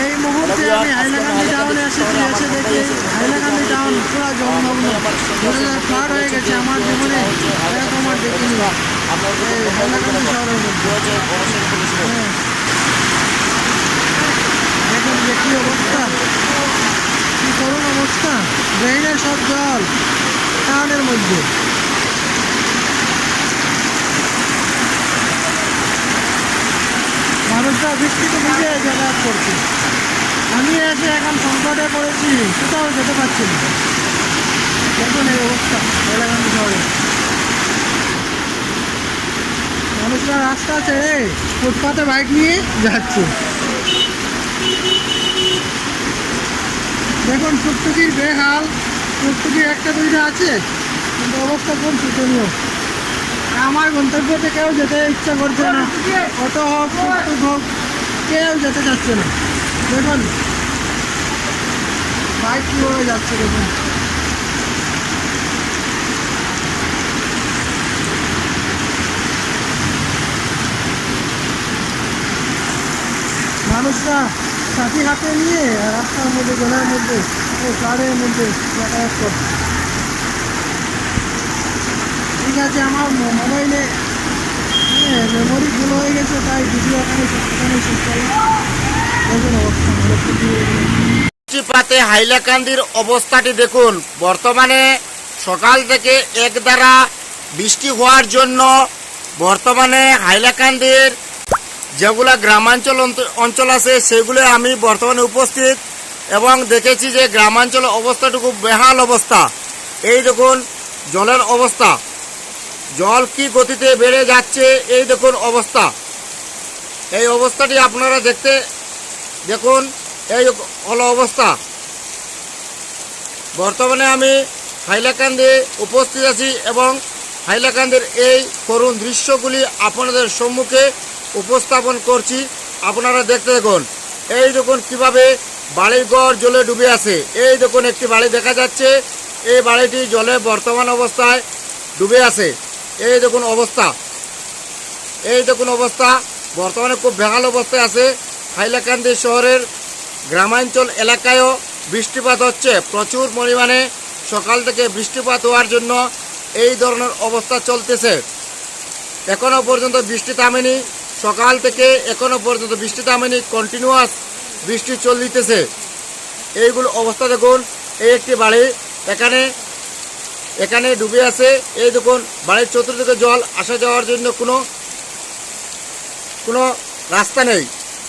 এই মুহূর্তে আমি হাইলাকান্দি টাউনে এসেছি, এসে দেখি হাইলাকান্দি টাউন পুরো জলমগ্ন, ফ্লাড হয়ে গেছে। আমার জীবনে এরকম আর দেখিনি এই হাইলাকান্দি শহরের মধ্যে। দেখুন যে কী অবস্থা, কী করুন অবস্থা, ড্রেনের সব জল টাউনের মধ্যে। মানুষরা বৃষ্টিতে ভিজে যাতায়াত করছে। আমি এসে এখন সংকটে পড়েছি, কোথাও যেতে পারছি না। দেখুন এই অবস্থা হাইলাকান্দি শহরে। মানুষরা রাস্তা ছেড়ে ফুটপাতে বাইক নিয়ে যাচ্ছে। দেখুন টুকটুকির বেহাল, টুকটুকি একটা দুইটা আছে, কিন্তু অবস্থা খুব শোচনীয়। আমার গন্তব্যতে কেউ যেতে ইচ্ছা করছে না, অটো হোক টুকটুক হোক, কেউ যেতে চাচ্ছে না। দেখুন বাইক কীভাবে যাচ্ছে, দেখুন মানুষরা সাথী হাতে নিয়ে রাস্তার মধ্যে, জলের মধ্যে, ফ্লাডের মধ্যে যাতায়াত করছে। ঠিক আছে, আমার মোবাইলে মেমোরি ফুল হয়ে গেছে, তাই ভিডিও এখানে শেষ করলাম। দেখুন অবস্থা বৃষ্টিপাতে হাইলাকান্দির অবস্থাটি দেখুন। বর্তমানে সকাল থেকে একধারা বৃষ্টি হওয়ার জন্য বর্তমানে হাইলাকান্দির যেগুলো গ্রামাঞ্চল অঞ্চল আছে সেগুলো আমি বর্তমানে উপস্থিত এবং দেখেছি যে গ্রামাঞ্চলের অবস্থাটুকু বেহাল অবস্থা। এই দেখুন জলের অবস্থা, জল কি গতিতে বেড়ে যাচ্ছে, এই দেখুন অবস্থা। এই অবস্থাটি আপনারা দেখুন এই হলো অবস্থা। বর্তমানে আমি হাইলাকান্দি উপস্থিত আছি এবং হাইলাকান্দির এই করুণ দৃশ্যগুলি আপনাদের সম্মুখে উপস্থাপন করছি। আপনারা দেখতে দেখুন, এই দেখুন কিভাবে বাড়িঘর জলে ডুবে আছে। এই দেখুন একটি বাড়ি দেখা যাচ্ছে, এই বাড়িটি জলে বর্তমান অবস্থায় ডুবে আছে। এই দেখুন অবস্থা, এই দেখুন অবস্থা, বর্তমানে খুব বেহাল অবস্থায় আছে। হাইলাকান্দি শহরের গ্রামাঞ্চল এলাকায়ও বৃষ্টিপাত হচ্ছে প্রচুর পরিমাণে। সকাল থেকে বৃষ্টিপাত হওয়ার জন্য এই ধরনের অবস্থা চলতেছে। এখনও পর্যন্ত বৃষ্টি থামেনি, সকাল থেকে এখনও পর্যন্ত বৃষ্টি থামেনি, কন্টিনিউয়াস বৃষ্টি চলতেছে। এইগুলো অবস্থা দেখুন, এই একটি বাড়ি এখানে ডুবে আছে। এই দেখুন বাড়ির চতুর্দিকে জল, আসা যাওয়ার জন্য কোনো রাস্তা নেই।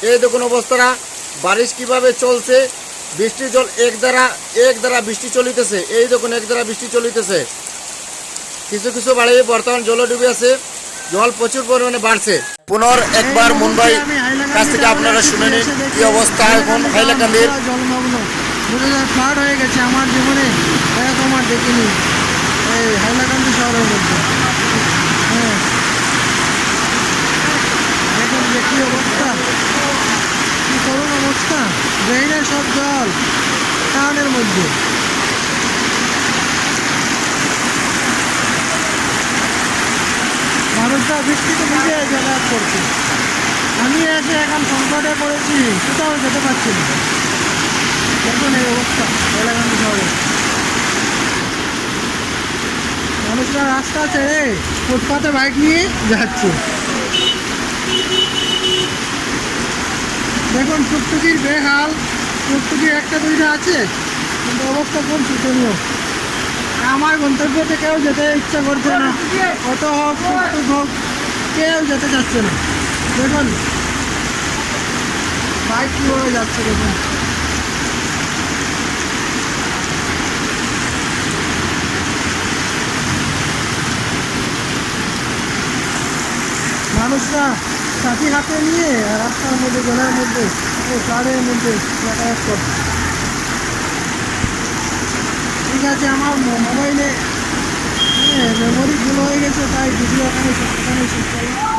এই দেখুন অবস্থাটা, বারিশ কিভাবে চলছে, বৃষ্টির জল এক দ্বারা বৃষ্টি চলিতেছে। এই দেখুন এক দ্বারা বৃষ্টি চলিতেছে। কিছু কিছু বাড়ি বর্তমান জলে ডুবে আছে, জল প্রচুর পরিমাণে বাড়ছে। একবার মুম্বাই কাছ থেকে আপনারা শুনে নিন কি অবস্থা এখন হাইলাকান্দির। জলমগ্ন, ফ্লাড হয়ে গেছে। আমার জীবনে এরকম আর দেখিনি এই হাইলাকান্দি শহরের মধ্যে। দেখুন যে কী অবস্থা, কী করুন অবস্থা, ড্রেনের সব জল টাউনের মধ্যে। মানুষরা বৃষ্টিতে ভিজে যাতায়াত করছে। আমি এসে এখন সংকটে পড়েছি, কোথাও যেতে পারছি না। দেখুন এই অবস্থা হাইলাকান্দি শহরে। মানুষরা রাস্তা ছেড়ে ফুটপাতে বাইক নিয়ে যাচ্ছে। দেখুন টুকটুকির বেহাল, টুকটুকি একটা দুইটা আছে, কিন্তু অবস্থা খুব শোচনীয়। আমার গন্তব্যতে কেউ যেতে ইচ্ছা করছে না, অটো হোক টুকটুক হোক, কেউ যেতে চাচ্ছে না। দেখুন বাইক কীভাবে যাচ্ছে, দেখুন মানুষরা সাথী হাতে নিয়ে রাস্তার মধ্যে, জলের মধ্যে, ফ্লাডের মধ্যে যাতায়াত করছে। ঠিক আছে, আমার মোবাইলে মেমোরি ফুল হয়ে গেছে, তাই ভিডিও এখানে শেষ করলাম।